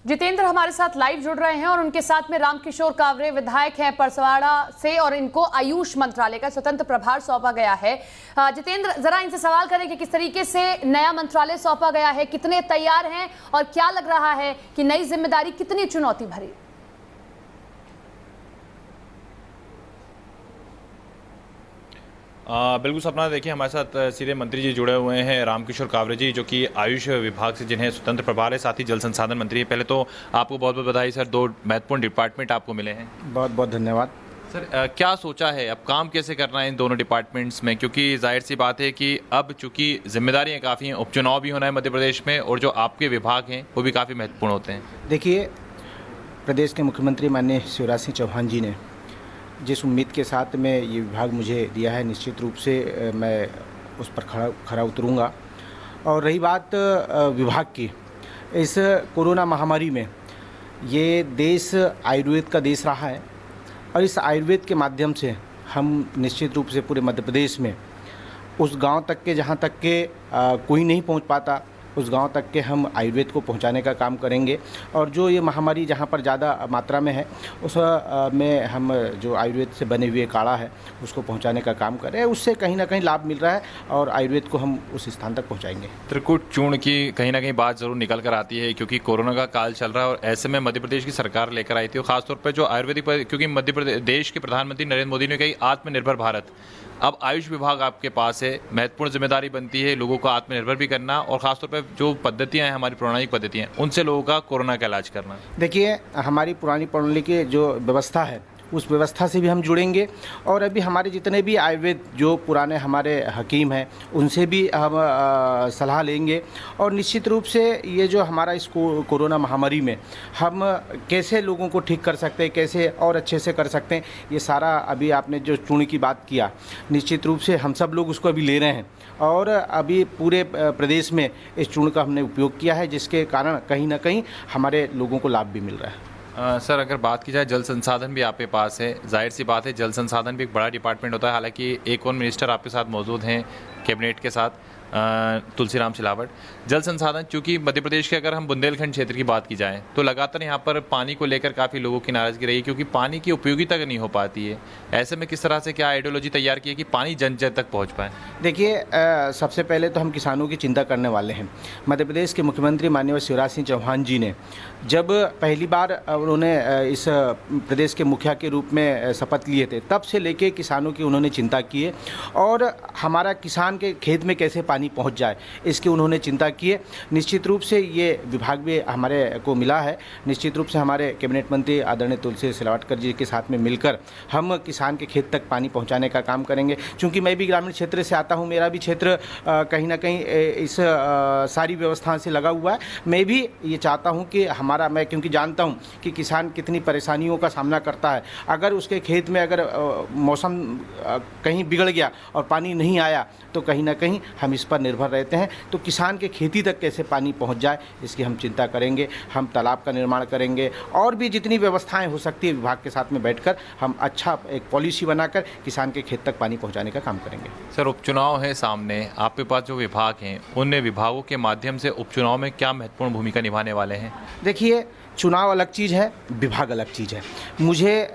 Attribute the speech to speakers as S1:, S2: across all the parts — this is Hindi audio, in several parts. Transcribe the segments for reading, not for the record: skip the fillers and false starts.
S1: जितेंद्र हमारे साथ लाइव जुड़ रहे हैं और उनके साथ में रामकिशोर कावरे विधायक हैं परसवाड़ा से और इनको आयुष मंत्रालय का स्वतंत्र प्रभार सौंपा गया है। जितेंद्र, जरा इनसे सवाल करें कि किस तरीके से नया मंत्रालय सौंपा गया है, कितने तैयार हैं और क्या लग रहा है कि नई जिम्मेदारी कितनी चुनौती भरी?
S2: बिल्कुल सपना, देखिए हमारे साथ सीधे मंत्री जी जुड़े हुए हैं, रामकिशोर कावरे जी, जो कि आयुष विभाग से जिन्हें स्वतंत्र प्रभार है, साथ ही जल संसाधन मंत्री है। पहले तो आपको बहुत बहुत बधाई सर, 2 महत्वपूर्ण डिपार्टमेंट आपको मिले हैं।
S3: बहुत बहुत धन्यवाद
S2: सर। क्या सोचा है, अब काम कैसे करना है इन दोनों डिपार्टमेंट्स में, क्योंकि जाहिर सी बात है कि अब चूंकि जिम्मेदारियां काफ़ी हैं, उपचुनाव भी होना है मध्य प्रदेश में और जो आपके विभाग हैं वो भी काफ़ी महत्वपूर्ण होते हैं।
S3: देखिए, प्रदेश के मुख्यमंत्री माननीय शिवराज सिंह चौहान जी ने जिस उम्मीद के साथ में ये विभाग मुझे दिया है, निश्चित रूप से मैं उस पर खरा उतरूँगा। और रही बात विभाग की, इस कोरोना महामारी में ये देश आयुर्वेद का देश रहा है और इस आयुर्वेद के माध्यम से हम निश्चित रूप से पूरे मध्य प्रदेश में उस गांव तक के जहां तक के कोई नहीं पहुंच पाता, उस गांव तक के हम आयुर्वेद को पहुंचाने का काम करेंगे। और जो ये महामारी जहां पर ज़्यादा मात्रा में है उस में हम जो आयुर्वेद से बने हुए काढ़ा है उसको पहुंचाने का काम कर रहे हैं। उससे कहीं ना कहीं लाभ मिल रहा है और आयुर्वेद को हम उस स्थान तक पहुंचाएंगे।
S2: त्रिकुट चूर्ण की कहीं ना कहीं बात ज़रूर निकल कर आती है, क्योंकि कोरोना का काल चल रहा है और ऐसे में मध्य प्रदेश की सरकार लेकर आई थी और खासतौर पर जो आयुर्वेदिक पर, क्योंकि मध्य प्रदेश देश के प्रधानमंत्री नरेंद्र मोदी ने कही आत्मनिर्भर भारत। अब आयुष विभाग आपके पास है, महत्वपूर्ण जिम्मेदारी बनती है लोगों को आत्मनिर्भर भी करना और खासतौर पर जो पद्धतियां हैं, हमारी पौराणिक पद्धतियां, उनसे लोगों का कोरोना का इलाज करना।
S3: देखिए, हमारी पुरानी प्रणाली की जो व्यवस्था है उस व्यवस्था से भी हम जुड़ेंगे और अभी हमारे जितने भी आयुर्वेद जो पुराने हमारे हकीम हैं उनसे भी हम सलाह लेंगे और निश्चित रूप से ये जो हमारा इस कोरोना महामारी में हम कैसे लोगों को ठीक कर सकते हैं, कैसे और अच्छे से कर सकते हैं, ये सारा अभी आपने जो चूर्ण की बात किया, निश्चित रूप से हम सब लोग उसको अभी ले रहे हैं और अभी पूरे प्रदेश में इस चूर्ण का हमने उपयोग किया है, जिसके कारण कहीं ना कहीं हमारे लोगों को लाभ भी मिल रहा है।
S2: सर, अगर बात की जाए जल संसाधन भी आपके पास है, जाहिर सी बात है जल संसाधन भी एक बड़ा डिपार्टमेंट होता है। हालांकि एक और मिनिस्टर आपके साथ मौजूद हैं कैबिनेट के साथ, तुलसीराम सिलावट। जल संसाधन, चूँकि मध्य प्रदेश के अगर हम बुंदेलखंड क्षेत्र की बात की जाए तो लगातार यहाँ पर पानी को लेकर काफ़ी लोगों की नाराज़गी रही है, क्योंकि पानी की उपयोगिता नहीं हो पाती है। ऐसे में किस तरह से क्या आइडियोलॉजी तैयार की है कि पानी जन जन तक पहुँच पाए?
S3: देखिए, सबसे पहले तो हम किसानों की चिंता करने वाले हैं। मध्य प्रदेश के मुख्यमंत्री माननीय शिवराज सिंह चौहान जी ने जब पहली बार उन्होंने इस प्रदेश के मुखिया के रूप में शपथ लिए थे, तब से लेके किसानों की उन्होंने चिंता की है और हमारा किसान के खेत में कैसे पानी पहुंच जाए इसकी उन्होंने चिंता की है। निश्चित रूप से ये विभाग भी हमारे को मिला है। निश्चित रूप से हमारे कैबिनेट मंत्री आदरणीय तुलसी सिलावटकर जी के साथ में मिलकर हम किसान के खेत तक पानी पहुंचाने का काम करेंगे। चूँकि मैं भी ग्रामीण क्षेत्र से आता हूं, मेरा भी क्षेत्र कहीं ना कहीं इस सारी व्यवस्था से लगा हुआ है। मैं भी ये चाहता हूँ कि मैं क्योंकि जानता हूँ कि किसान कितनी परेशानियों का सामना करता है। अगर उसके खेत में अगर मौसम कहीं बिगड़ गया और पानी नहीं आया तो कहीं ना कहीं हम इस पर निर्भर रहते हैं। तो किसान के खेती तक कैसे पानी पहुंच जाए इसकी हम चिंता करेंगे। हम तालाब का निर्माण करेंगे और भी जितनी व्यवस्थाएं हो सकती है विभाग के साथ में बैठकर हम अच्छा एक पॉलिसी बनाकर किसान के खेत तक पानी पहुंचाने का काम करेंगे।
S2: सर, उपचुनाव है सामने, आपके पास जो विभाग हैं उन विभागों के माध्यम से उपचुनाव में क्या महत्वपूर्ण भूमिका निभाने वाले हैं?
S3: देखिए, चुनाव अलग चीज़ है, विभाग अलग चीज़ है। मुझे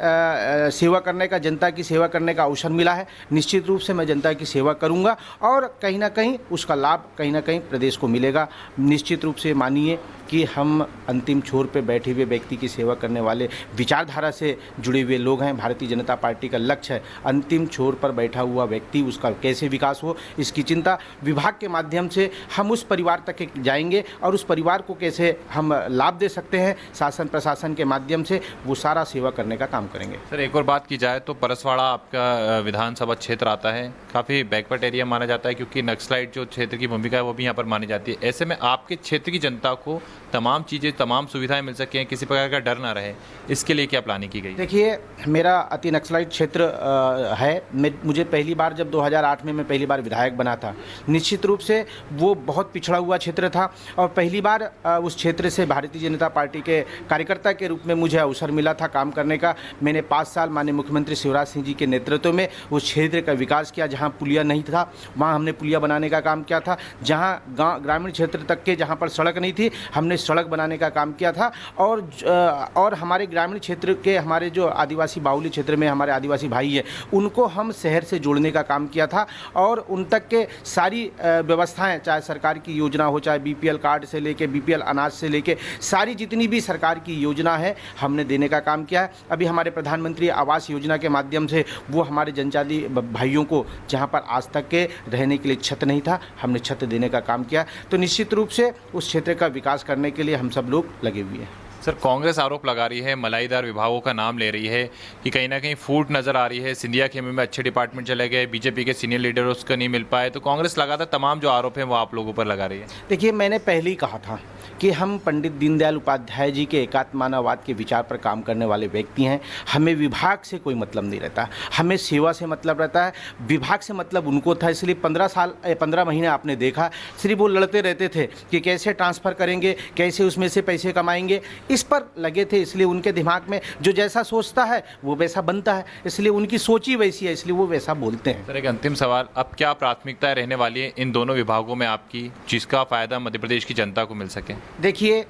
S3: सेवा करने का, जनता की सेवा करने का अवसर मिला है। निश्चित रूप से मैं जनता की सेवा करूंगा और कहीं ना कहीं उसका लाभ कहीं ना कहीं प्रदेश को मिलेगा। निश्चित रूप से मानिए कि हम अंतिम छोर पे बैठे हुए व्यक्ति की सेवा करने वाले विचारधारा से जुड़े हुए लोग हैं। भारतीय जनता पार्टी का लक्ष्य है अंतिम छोर पर बैठा हुआ व्यक्ति, उसका कैसे विकास हो, इसकी चिंता विभाग के माध्यम से हम उस परिवार तक जाएंगे और उस परिवार को कैसे हम लाभ दे सकते हैं शासन प्रशासन के माध्यम से, वो सारा सेवा करने का काम करेंगे।
S2: सर, एक और बात की जाए तो परसवाड़ा आपका विधानसभा क्षेत्र आता है, काफ़ी बैकवर्ड एरिया माना जाता है, क्योंकि नक्सलाइट जो क्षेत्र की भूमिका है वो भी यहाँ पर मानी जाती है। ऐसे में आपके क्षेत्र की जनता को तमाम चीज़ें, तमाम सुविधाएं मिल सकें, किसी प्रकार का डर ना रहे, इसके लिए क्या प्लानिंग की गई?
S3: देखिए, मेरा अति नक्सलाइट क्षेत्र है। मुझे पहली बार जब 2008 में मैं पहली बार विधायक बना था, निश्चित रूप से वो बहुत पिछड़ा हुआ क्षेत्र था और पहली बार उस क्षेत्र से भारतीय जनता पार्टी के कार्यकर्ता के रूप में मुझे अवसर मिला था काम करने का। मैंने 5 साल माननीय मुख्यमंत्री शिवराज सिंह जी के नेतृत्व में उस क्षेत्र का विकास किया। जहां पुलिया नहीं था वहां हमने पुलिया बनाने का काम किया था। जहां ग्रामीण क्षेत्र तक के जहां पर सड़क नहीं थी हमने उन्होंने सड़क बनाने का काम किया था और हमारे ग्रामीण क्षेत्र के हमारे जो आदिवासी बाहुल्य क्षेत्र में हमारे आदिवासी भाई हैं उनको हम शहर से जोड़ने का काम किया था और उन तक के सारी व्यवस्थाएं, चाहे सरकार की योजना हो, चाहे बीपीएल कार्ड से लेके बीपीएल अनाज से लेके सारी जितनी भी सरकार की योजना है हमने देने का काम किया है। अभी हमारे प्रधानमंत्री आवास योजना के माध्यम से वो हमारे जनजातीय भाइयों को जहाँ पर आज तक के रहने के लिए छत नहीं था, हमने छत देने का काम किया। तो निश्चित रूप से उस क्षेत्र का विकास करने के लिए हम सब लोग लगे हुए हैं।
S2: सर, कांग्रेस आरोप लगा रही है, मलाईदार विभागों का नाम ले रही है कि कहीं ना कहीं फूट नजर आ रही है। सिंधिया खेमे में अच्छे डिपार्टमेंट चले गए, बीजेपी के सीनियर लीडर उसका नहीं मिल पाए, तो कांग्रेस लगातार तमाम जो आरोप हैं वो आप लोगों पर लगा रही है।
S3: देखिए, मैंने पहले ही कहा था कि हम पंडित दीनदयाल उपाध्याय जी के एकात्म मानववाद के विचार पर काम करने वाले व्यक्ति हैं। हमें विभाग से कोई मतलब नहीं रहता, हमें सेवा से मतलब रहता है। विभाग से मतलब उनको था, इसलिए 15 महीने आपने देखा सिर्फ वो लड़ते रहते थे कि कैसे ट्रांसफ़र करेंगे, कैसे उसमें से पैसे कमाएंगे, इस पर लगे थे। इसलिए उनके दिमाग में जो जैसा सोचता है वो वैसा बनता है, इसलिए उनकी सोच ही वैसी है, इसलिए वो वैसा बोलते हैं।
S2: सर, एक अंतिम सवाल, अब क्या प्राथमिकताएं रहने वाली है इन दोनों विभागों में आपकी, जिसका फ़ायदा मध्य प्रदेश की जनता को मिल सके?
S3: देखिए,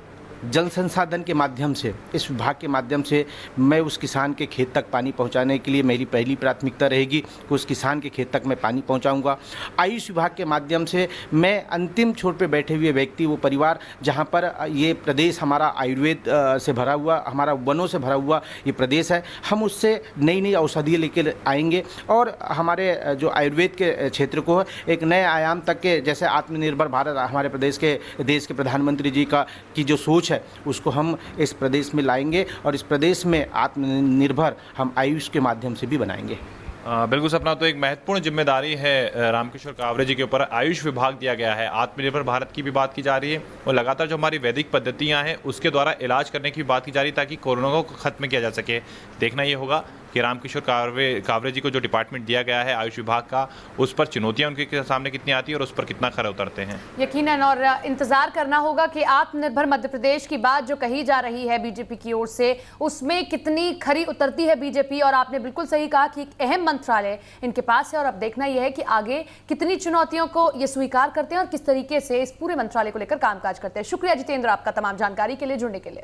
S3: जल संसाधन के माध्यम से, इस विभाग के माध्यम से मैं उस किसान के खेत तक पानी पहुंचाने के लिए मेरी पहली प्राथमिकता रहेगी कि उस किसान के खेत तक मैं पानी पहुंचाऊंगा। आयुष विभाग के माध्यम से मैं अंतिम छोर पे बैठे हुए व्यक्ति, वो परिवार जहां पर ये प्रदेश हमारा आयुर्वेद से भरा हुआ, हमारा वनों से भरा हुआ ये प्रदेश है, हम उससे नई नई औषधियाँ लेकर आएंगे और हमारे जो आयुर्वेद के क्षेत्र को एक नए आयाम तक के, जैसे आत्मनिर्भर भारत हमारे देश के प्रधानमंत्री जी की जो सोच है उसको हम इस प्रदेश में लाएंगे और इस प्रदेश में आत्मनिर्भर हम आयुष के माध्यम से भी बनाएंगे।
S2: बिल्कुल सपना, तो एक महत्वपूर्ण जिम्मेदारी है रामकिशोर कावरे जी के ऊपर, आयुष विभाग दिया गया है। आत्मनिर्भर भारत की भी बात की जा रही है और लगातार जो हमारी वैदिक पद्धतियां हैं उसके द्वारा इलाज करने की भी बात की जा रही है ताकि कोरोना को खत्म किया जा सके। देखना ये होगा कि रामकिशोर कावरे जी को जो डिपार्टमेंट दिया गया है आयुष विभाग का, उस पर चुनौतियां उनके सामने कितनी आती है और उस पर कितना खरा उतरते हैं।
S1: यकीनन, और इंतजार करना होगा कि आत्मनिर्भर मध्य प्रदेश की बात जो कही जा रही है बीजेपी की ओर से, उसमें कितनी खरी उतरती है बीजेपी। और आपने बिल्कुल सही कहा कि एक अहम मंत्रालय इनके पास है और अब देखना यह है कि आगे कितनी चुनौतियों को ये स्वीकार करते हैं और किस तरीके से इस पूरे मंत्रालय को लेकर कामकाज करते हैं। शुक्रिया जितेंद्र आपका तमाम जानकारी के लिए, जुड़ने के लिए।